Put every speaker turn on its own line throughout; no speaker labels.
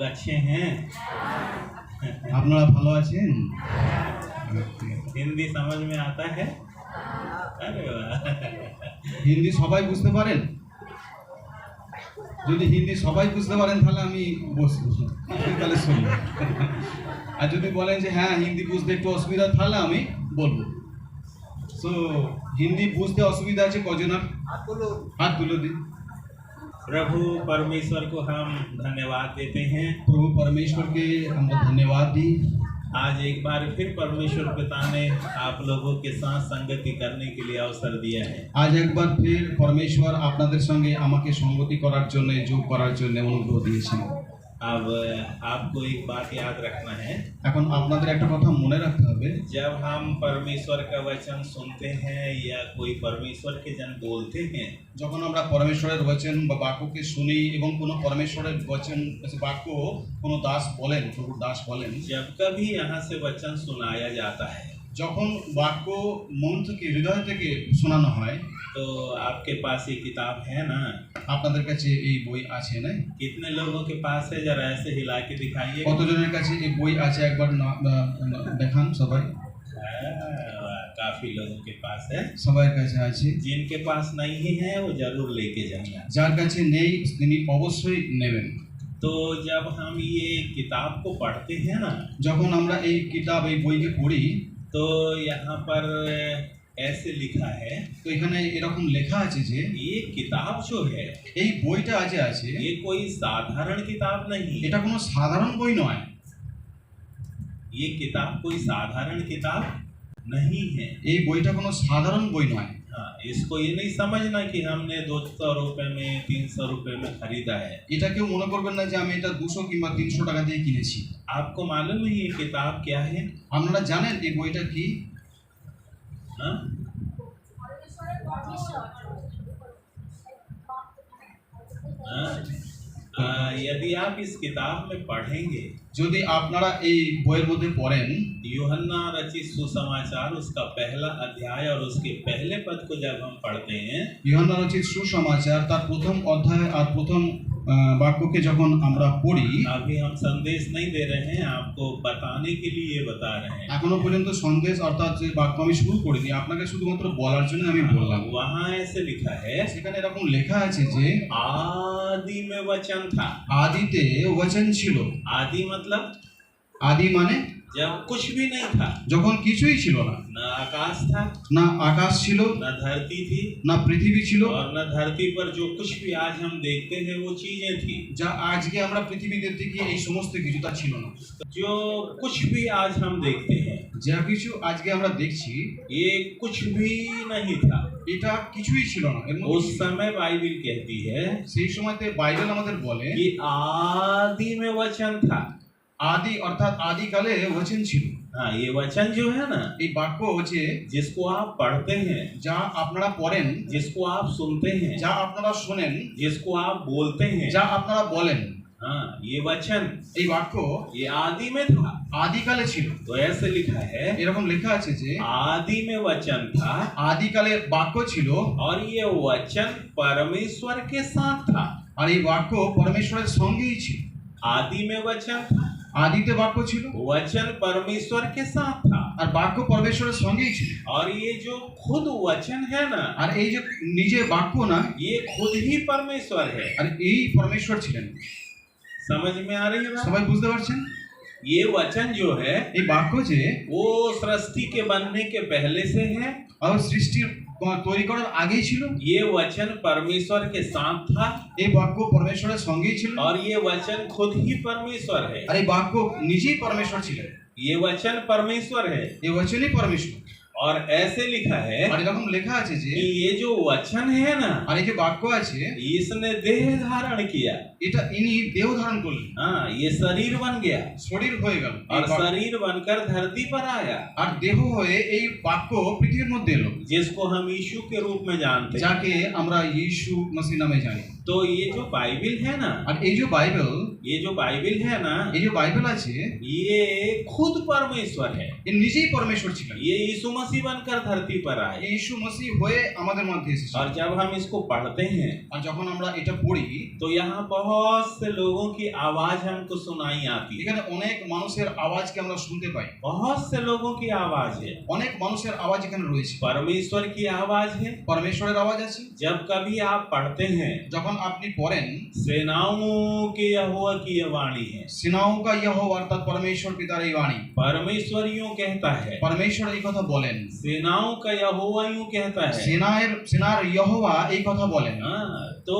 अच्छे हैं?
আপনারা ভালো আছেন?
हिंदी समझ में आता है? अरे वाह!
হিন্দি সবাই বুঝতে পারেন? যদি হিন্দি সবাই বুঝতে পারেন তাহলে আমি বসবো, আপনি তাহলে শুনুন। আর যদি বলেন যে হ্যাঁ হিন্দি বুঝতে একটু অসুবিধা তাহলে আমি বলবো। সো হিন্দি বুঝতে অসুবিধা আছে কজনের? হাত তুলে দিন।
प्रभु परमेश्वर को हम धन्यवाद देते हैं।
প্রভু পরমেশ্বরকে আমরা ধন্যবাদ দিই।
आज एक बार फिर परमेश्वर पिता ने आप लोगों के साथ संगति करने के लिए अवसर दिया है।
আজ একবার ফের পরমেশ্বর আপনাদের সঙ্গে আমাকে সঙ্গতি করার জন্য, যোগ করার জন্য অনুগ্রহ দিয়েছেন।
अब आपको एक बात याद रखना है,
এখন আপনাদের একটা কথা মনে রাখতে হবে,
जब हम परमेश्वर का वचन सुनते हैं या कोई परमेश्वर के जन बोलते हैं,
যখন আমরা পরমেশ্বরের বচন বা বাক্যকে শুনি এবং কোনো পরমেশ্বরের বচন বাক্য কোনো দাস বলেন, প্রভুর দাস বলেন,
जब कभी यहाँ से वचन सुनाया जाता है
যখন বাক্য মন থেকে, হৃদয় থেকে শোনানো হয়,
तो आपके पास ये किताब है ना?
আপনাদের কাছে এই বই আছে না?
कितने लोगों के पास है? जरा ऐसे हिला के दिखाइए।
কতজনের কাছে এই বই আছে একবার দেখান সবাই।
काफी लोगों के पास है।
সবার কাছে আছে।
जिनके पास नहीं है वो जरूर लेके जाना।
যার কাছে নেই তিনি অবশ্যই নেবেন।
तो जब हम ये किताब को पढ़ते हैं ना,
যখন আমরা এই কিতাব, এই বইকে পড়ি,
तो यहाँ पर ऐसे लिखा है,
তো এখানে এরকম লেখা আছে যে
ये किताब जो है,
এই বইটা আছে
ये कोई साधारण किताब नहीं।
এটা কোনো সাধারণ বই নয়।
ये किताब कोई साधारण किताब नहीं है।
এই বইটা কোনো সাধারণ বই নয়।
हाँ, इसको ये नहीं समझना कि हमने 200 रुपए में 300 रुपए में खरीदा है।
এটা কেউ মনে করবেন না যে আমি এটা 200 কিংবা 300 টাকা দিয়ে কিনেছি।
आपको मालूम है ये किताब क्या है?
আপনারা জানেন এই বইটা কি?
हाँ? यदि आप इस किताब में पढ़ेंगे,
যদি আপনারা এই বইয়ের মধ্যে পড়েন,
यूहन्ना रचित सुसमाचार उसका पहला अध्याय और उसके पहले पद को जब हम पढ़ते हैं,
ইউহান্না রচিত সুসমাচার তার প্রথম অধ্যায় আর প্রথম বাক্যকে যখন আমরা পড়ি,
अभी हम संदेश नहीं दे रहे हैं, आपको बताने के लिए बता रहे हैं।
এখনো পর্যন্ত সন্দেশ অর্থাৎ যে বাক্য আমি শুরু করিনি, আপনাকে শুধুমাত্র বলার জন্য আমি বললাম।
वहाँ ऐसे लिखा है,
সেখানে এরকম লেখা আছে যে
आदि में वचन था।
আদিতে বচন ছিল।
आदि मतलब
আদি মানে
जब कुछ भी नहीं था,
যখন কিছুই ছিল না,
न आकाश था,
না আকাশ ছিল,
न धरती थी,
না পৃথিবী ছিল,
और न धरती पर जो कुछ भी आज हम देखते हैं वो चीजें थी।
যা আজকে আমরা পৃথিবীতে দেখি এই সমস্ত কিছু তা ছিল না।
जो कुछ भी आज हम देखते हैं,
যা কিছু আজকে আমরা দেখছি
ये कुछ भी नहीं था।
এটা কিছুই ছিল না। এর মধ্যে
उस समय बाइबिल कहती है
সেই সময়তে বাইবেল আমাদের বলে
कि आदि में वचन था।
আদি অর্থাৎ আদিকালে বচন ছিল।
हाँ, ये वचन जो है ना,
এই বাক্য হচ্ছে
जिसको आप पढ़ते हैं,
যা আপনারা পড়েন,
जिसको आप सुनते हैं,
যা আপনারা শোনেন,
जिसको आप बोलते हैं,
যা আপনারা বলেন,
हाँ, ये वचन,
এই বাক্য
ये आदि में था।
আদিকালে ছিল।
तो ऐसे लिखा है,
এরকম লেখা আছে যে
आदि में वचन था
আদিকালে বাক্য ছিল
और ये वचन परमेश्वर के साथ था।
আর এই বাক্য পরমেশ্বরের সঙ্গেই ছিল।
आदि में वचन था,
আদিতে বাক্য ছিল
वचन परमेश्वर के साथ था।
আর বাক্য পরমেশ্বরের সঙ্গেই ছিল।
और ये जो खुद वचन है ना,
আর এই যে নিজে বাক্য না,
ये खुद ही परमेश्वर है।
আর এই পরমেশ্বর ছিলেন।
समझ में आ रही है बात?
সবাই বুঝতে পারছেন?
ये वचन जो है
এই বাক্য যে
वो सृष्टि के बनने के पहले से है।
আর সৃষ্টির তৈরি করার আগেই ছিল।
ये वचन परमेश्वर के साथ था
এই বাক্য পরমেশ্বরের সঙ্গেই ছিল।
और ये वचन खुद ही परमेश्वर है।
আর এই বাক্য নিজেই পরমেশ্বর ছিলেন।
ये वचन परमेश्वर है।
এই वचनই পরমেশ্বর।
और ऐसे लिखा है
আর এরকম লেখা আছে যে
कि ये जो वचन है ना,
আর এই যে বাক্য আছে
इसने देह धारण किया।
এটা ইনি দেহ ধারণ করলেন।
हाँ, ये शरीर बन गया
শরীর হয়ে গেল
और शरीर बनकर धरती पर आया,
আর দেহ হয়ে এই বাক্য পৃথিবীর মধ্যে এলো,
जिसको हम यीशु के रूप में जानते हैं।
যাকে আমরা যিশু মসিহ নামে জানি।
तो ये जो बाइबिल है ना,
আর এই যে বাইবেল
ये जो बाइबिल है ना,
এই যে বাইবেল আছে
ये खुद परमेश्वर है।
এ নিজেই পরমেশ্বর ছিলেন।
ये यीशु मसीह बनकर धरती पर आए।
যিশু মসিহ হয়ে আমাদের মধ্যে এসেছেন।
और जब हम इसको पढ़ते हैं
আর যখন আমরা এটা পড়ি
तो यहाँ बहुत से लोगों की आवाज हमको सुनाई आती है।
এখানে অনেক মানুষের আওয়াজকে আমরা শুনতে পাই।
बहुत से लोगों की आवाज है।
অনেক মানুষের আওয়াজ এখানে রয়েছে।
परमेश्वर की आवाज है।
পরমেশ্বরের আওয়াজ আছে।
जब कभी आप पढ़ते हैं
যখন আপনি পড়েন
सेनाओं के यहोवा की यह वाणी है।
সেনাও কা ইয়হোবা অর্থাৎ পরমেশ্বর পিতার এই বাণী।
परमेश्वर यूं कहता है,
পরমেশ্বর এই কথা বলেন।
सेनाओं का यहोवा यूं कहता है।
সেনার ইয়হোবা এই কথা বলেন।
हाँ, तो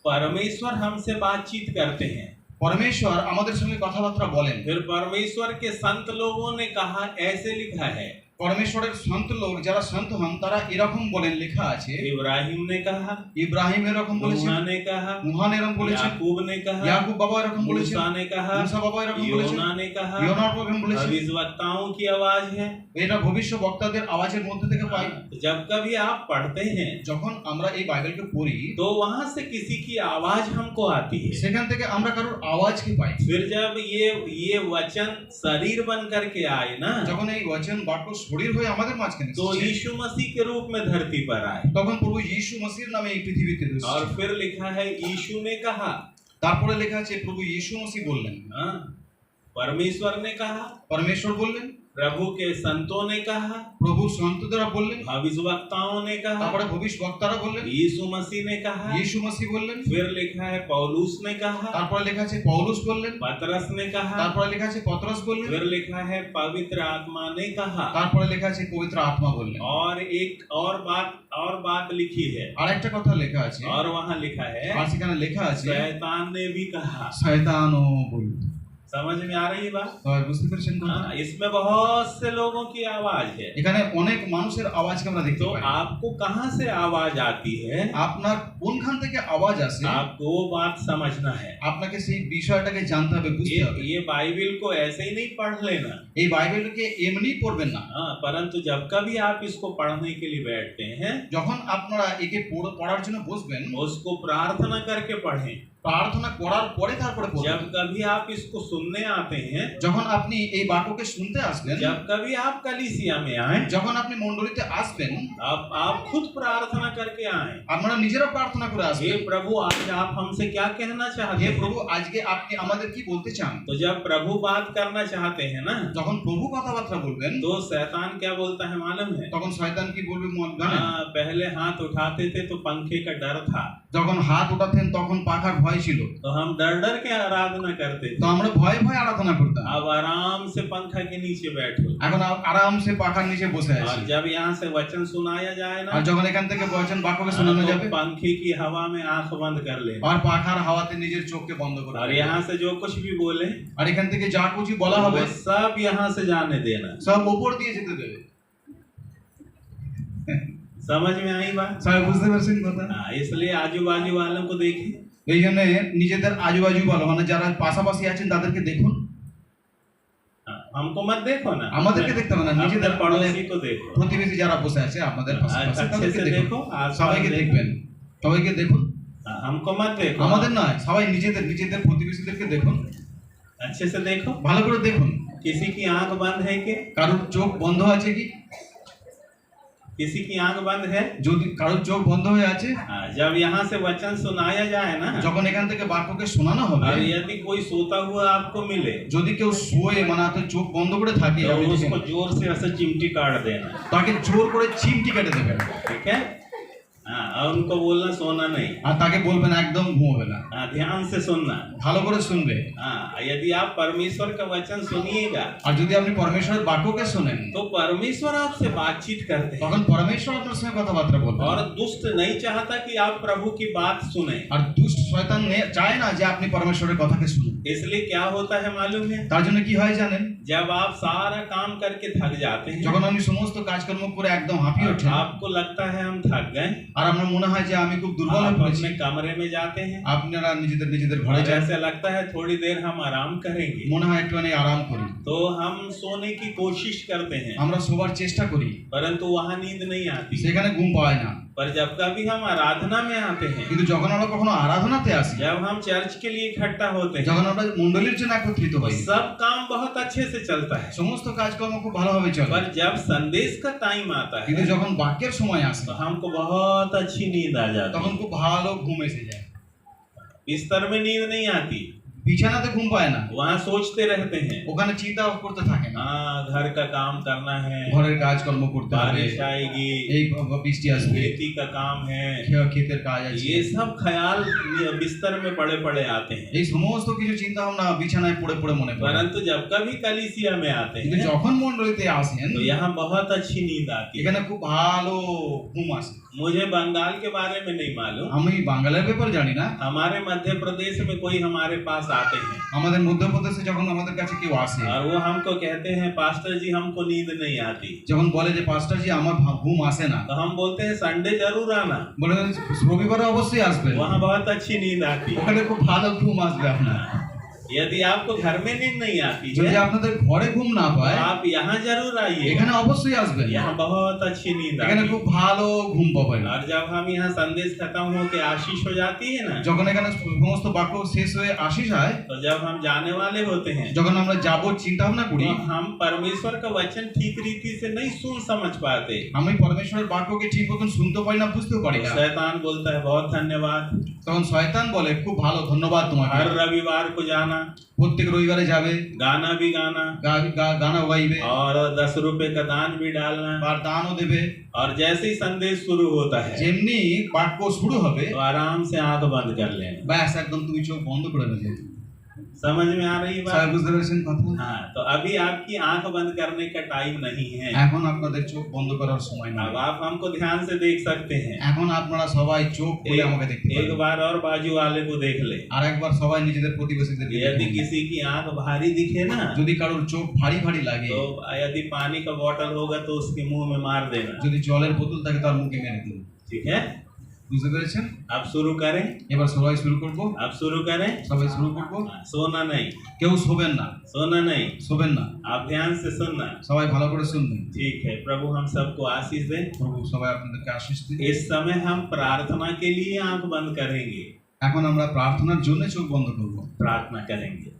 परमेश्वर हमसे बातचीत करते हैं।
পরমেশ্বর আমাদের সঙ্গে কথাবার্তা বলেন।
फिर परमेश्वर के संत लोगों ने कहा, ऐसे लिखा है।
পরমেশ্বরের সন্ত লোক যারা সন্ত হন তারা এরকম বলেন, লেখা আছে।
इब्राहिम ने कहा,
ইব্রাহিম এরকম বলেছেন,
नूह ने कहा,
নুহান এরকম বলেছেন,
याकूब ने कहा,
ইয়াকুব বাবা এরকম বলেছেন,
मूसा ने कहा,
মুসা বাবা এরকম বলেছেন,
योना ने कहा।
ইয়োনা এরকম বলেছেন।
भविष्यवक्ताओं की आवाज है।
এটা ভবিষ্যৎ বক্তাদের আওয়াজের মধ্যে থেকে পাই।
जब कभी आप पढ़ते हैं
যখন আমরা এই বাইবেলকে পড়ি
तो वहां से किसी की आवाज हमको आती है।
সেখান থেকে আমরা কারোর আওয়াজকে পাই।
फिर जब ये वचन शरीर बन करके आए ना,
যখন এই বচন বাক্য শরীর হয়ে আমাদের মাঝখানে
तो
এসেছে,
यीशु मसीह के रूप में धरती पर आए।
তখন প্রভু যিশু মসিহর নামে এই পৃথিবীতে এসেছে।
और फिर लिखा है, यीशु ने कहा।
তারপরে লেখা আছে প্রভু যিশু মসিহ বললেন।
हाँ, परमेश्वर ने कहा,
পরমেশ্বর বললেন,
प्रभु के संतों ने कहा,
প্রভু সন্তরা বললেন,
भविष्यवक्ताओं ने कहा,
তারপরে ভবিষ্যৎবক্তারা বললেন,
यीशु मसीह ने कहा।
যিশু মসিহ বললেন।
फिर लिखा है, पौलुस ने कहा,
তারপরে লেখা আছে পৌলুস বললেন।
पतरस ने कहा।
তারপরে লেখা আছে পত্রস বললেন।
फिर लिखा है, पवित्र आत्मा ने कहा।
তারপরে লেখা আছে পবিত্র আত্মা বললেন।
और एक और बात लिखी है।
আর একটা কথা লেখা আছে,
और वहां लिखा है,
আর সেখানে লেখা আছে
शैतान ने भी कहा।
শয়তানও বলল।
समझ में आ रही बात?
সবাই বুঝতে পেরেছেন কথা?
हाँ, इसमें बहुत से लोगों की आवाज है।
এখানে অনেক মানুষের আওয়াজকে আমরা দেখতে
तो
পাই।
आपको कहाँ से आवाज आती है,
আপনার কোনখান থেকে আওয়াজ আসে
आपको वो बात समझना है।
আপনাকে সেই বিষয়টাকে জানতে হবে, বুঝতে হবে।
ये बाइबिल को ऐसे ही नहीं पढ़ लेना।
এই বাইবেলকে এমনি পড়বেন না।
हाँ, परंतु जब कभी आप इसको पढ़ने के लिए बैठते हैं,
যখন আপনারা একে পড়ার জন্য বসবেন,
उसको प्रार्थना करके पढ़ें।
প্রার্থনা করার পরে তারপরে পড়বেন।
जब कभी आप इसको सुनने आते हैं,
যখন আপনি এই বাক্যকে শুনতে আসবেন,
जब कभी आप कलीसिया में आए,
যখন আপনি মণ্ডলীতে আসবেন,
आप खुद प्रार्थना करके आए।
আপনারা নিজেরা প্রার্থনা করে
हे
আসবেন,
प्रभु, आज आप हमसे क्या कहना चाहते
হে
हैं?
প্রভু আজকে আপনি আমাদের কি বলতে চান।
तो जब प्रभु बात करना चाहते हैं ना,
যখন প্রভু কথাবার্তা বলবেন,
तो शैतान क्या बोलता है मालूम है?
তখন শয়তান কি বলবে জানেন?
हाँ, पहले हाथ उठाते थे तो पंखे का डर था।
যখন হাত উঠাতেন তখন পাখার ভয় ছিল,
तो हम डर डर के आराधना करते
তো
थे।
আমরা ভয়ে ভয়ে আরাধনা করতাম।
अब आराम से पंखा के नीचे बैठो।
এখন আরামসে পাখার নিচে বসে
और
আছি।
जब यहाँ से वचन सुनाया जाए ना,
আর যখন এখান থেকে বচন বাক্যকে শোনানো
तो
যাবে,
पंखे की हवा में आंख बंद कर लेना।
আর পাখার হাওয়াতে নিজের চোখকে বন্ধ করে
और
দেবে।
यहाँ से जो कुछ भी बोले,
আর এখান থেকে যা কিছু বলা হবে
वो सब यहाँ से जाने देना।
সব উপর দিয়ে যেতে দেবে।
समझ में आई बात?
সবাই বুঝতে পারছেন কথা?
हाँ, इसलिए आजू बाजू वालों को देखें।
এই জন্য নিজেদের আজুবাজু বলো, মানে যারা পাশাপাশি আছেন তাদেরকে দেখুন।
हाँ, हमको मत देखो ना,
আমাদেরকে দেখতে হবে না,
अपने
নিজেদের
पड़ोसी को देखो।
প্রতিবেশী যারা বসে আছে আপনাদের পাশাপাশি
अच्छे
তাদেরকে
से
দেখুন।
देखो, आसपास
সবাইকে
देखो।
দেখবেন, সবাইকে দেখুন।
हाँ, हमको मत देखो।
আমাদের নয়, সবাই নিজেদের প্রতিবেশীদেরকে দেখুন,
अच्छे से देखो।
ভালো করে দেখুন।
किसी की आंख बंद है कि?
কারোর চোখ বন্ধ আছে কি?
किसी की आंख बंद है?
যদি কারোর চোখ বন্ধ হয়ে আছে,
हाँ, जब यहाँ से वचन सुनाया जाए ना,
যখন এখান থেকে বাক্যকে শোনানো হবে,
और यदि कोई सोता हुआ आपको मिले,
যদি কেউ শুয়ে মানে হাতে চোখ বন্ধ করে থাকে,
तो
আপনি
उसको जोर से ऐसे चिमटी काट देना।
তাকে জোর করে চিমটি কেটে দেবেন।
ठीक है? हाँ, और उनको बोलना सोना नहीं।
আর তাকে বলবেন একদম ঘুমোবে না,
हाँ, ध्यान से सुनना।
ভালো করে শুনবে।
हाँ, यदि आप परमेश्वर का वचन सुनिएगा,
আর যদি আপনি পরমেশ্বরের বাক্যকে শোনেন,
तो परमेश्वर आपसे बातचीत करते हैं।
তখন পরমেশ্বর আপনার সঙ্গে কথাবার্তা বলবেন।
और दुष्ट नहीं चाहता कि आप प्रभु की बात सुने।
আর দুষ্ট শয়তান চায় না যে আপনি পরমেশ্বরের কথাকে শুনুন।
इसलिए क्या होता है मालूम है?
তার জন্য কি হয় জানেন?
जब आप सारा काम करके थक जाते हैं,
যখন আপনি সমস্ত কাজকর্ম করে একদম হাঁপিয়ে ওঠেন,
आपको लगता है हम थक गए,
আর আপনার মনে হয় যে আমি খুব দুর্বল হয়ে
आप
পড়েছি,
अपने कमरे में जाते हैं,
আপনারা নিজেদের ঘরে
और
যান,
ऐसे लगता है थोड़ी देर हम आराम करेंगे,
মনে হয় একটুখানি আরাম করি,
तो हम सोने की कोशिश करते हैं,
আমরা শোবার চেষ্টা করি,
परंतु वहां नींद नहीं आती।
সেখানে ঘুম পায় না।
पर जब कभी हम आराधना में आते हैं,
কিন্তু যখন আমরা কখনো আরাধনাতে আসি,
जब हम चर्च के लिए इकट्ठा होते हैं,
যখন আমরা মণ্ডলীর জন্য একত্রিত হই,
सब काम बहुत अच्छे से चलता है।
সমস্ত কাজকর্ম খুব ভালোভাবে চলে।
पर जब संदेश का टाइम आता
কিন্তু
है
যখন বাক্যের সময় আসে,
तो हमको बहुत अच्छी नींद आ जाती
তখন
है।
খুব ভালো ঘুম এসে যায়।
बिस्तर में नींद नहीं आती,
বিছানাতে ঘুম পায় না,
वहाँ सोचते रहते हैं,
ওখানে চিন্তা করতে থাকে না।
हाँ घर का काम करना है,
ঘরের কাজকর্ম করতে হবে,
बारिश आएगी,
এই বৃষ্টি আসবে,
खेती का काम है,
ক্ষেতের কাজ আছে,
ये सब ख्याल बिस्तर में पड़े पड़े आते हैं।
এই সমস্ত কিছু চিন্তা ভাবনা বিছানায় পড়ে পড়ে মনে পড়ে।
परंतु जब कभी कलीसिया में आते
কিন্তু
हैं
যখন মণ্ডলীতে আসেন,
तो यहाँ बहुत अच्छी नींद आती है।
এখানে খুব ভালো ঘুম আসে।
मुझे बंगाल के बारे में नहीं मालूम,
আমি বাঙালির ব্যাপার জানি না।
हमारे मध्य प्रदेश में कोई हमारे पास आते हैं
আমাদের মধ্যপ্রদেশে যখন আমাদের কাছে কেউ আসে,
और वो हमको कहते हैं पास्टर जी हमको नींद नहीं आती,
যখন বলে যে পাস্টার জি আমার ঘুম আসে না,
तो हम बोलते हैं संडे जरूर आना,
বলে রবিবারে অবশ্যই আসবে,
वहाँ बहुत अच्छी नींद आती है।
ওখানে খুব ভালো ঘুম আসবে আপনার।
यदि आपको घर में नींद नहीं आती
যদি
है
আপনাদের ঘরে ঘুম না
तो
পায়,
आप यहाँ जरूर आइए,
এখানে অবশ্যই আসবেন,
यहाँ बहुत अच्छी नींद
এখানে
आती
খুব
है।
ভালো ঘুম পাবেন।
और जब हम यहाँ संदेश खत्म हो के आशीष हो जाती है ना,
যখন এখানে সমস্ত বাক্য শেষ হয়ে আসি যায়,
तो जब हम जाने वाले होते हैं
যখন আমরা যাব চিন্তা ভাবনা করি,
तो हम परमेश्वर का वचन ठीक रीति से नहीं सुन समझ पाते।
আমি পরমেশ্বরের বাক্যকে ঠিক মতন শুনতে পারি না, বুঝতেও পারি না।
शैतान बोलता है बहुत धन्यवाद,
তখন শয়তান বলে খুব ভালো, ধন্যবাদ তোমাকে,
हर रविवार को जाना,
প্রত্যেক রবিবারে যাবে,
गाना भी गाना
গানা গাইবে,
और 10 रुपए का दान भी डालना।
আর দানও দেবে।
और जैसे ही संदेश शुरू होता है
যেমনি বাক্য শুরু হবে,
तो आराम से आंख बंद कर लेना।
ব্যাস একদম তুমি চোখ বন্ধ করে নেবে।
समझ में आ रही
সবাই
बात?
বুঝতে পেরেছেন কথা?
हाँ, तो अभी आपकी आंख बंद करने का टाइम नहीं है।
এখন আপনাদের চোখ বন্ধ করার সময় না।
अब आप हमको ध्यान से देख सकते हैं।
এখন আপনারা সবাই চোখ খুলে আমাকে দেখতে
एक
পারেন।
बार और बाजू वाले को देख ले,
আর একবার সবাই নিজেদের প্রতিবেশীদের দিকে
यदि
দেখুন।
किसी की आंख भारी दिखे ना,
যদি কারোর চোখ ভারী ভারী লাগে,
तो यदि पानी का बोतल होगा तो उसके मुंह में मार देना।
যদি জলের বোতল থাকে তার মুখে মেরে দিন।
ठीक है,
বুঝতে পেরেছেন?
अब शुरू करें,
এবার সবাই শুরু করব,
अब शुरू करें।
সবাই শুরু করব।
सोना नहीं,
কেউ শোবেন না,
सोना नहीं,
শোবেন না,
आप ध्यान से सुनना।
সবাই ভালো করে শুনবেন।
ठीक है, प्रभु हम सबको आशीष दे।
প্রভু সবাই আপনাদেরকে আশীষ দিন।
इस समय हम प्रार्थना के लिए आंख बंद करेंगे,
এখন আমরা প্রার্থনার জন্য চোখ বন্ধ করব।
प्रार्थना करेंगे।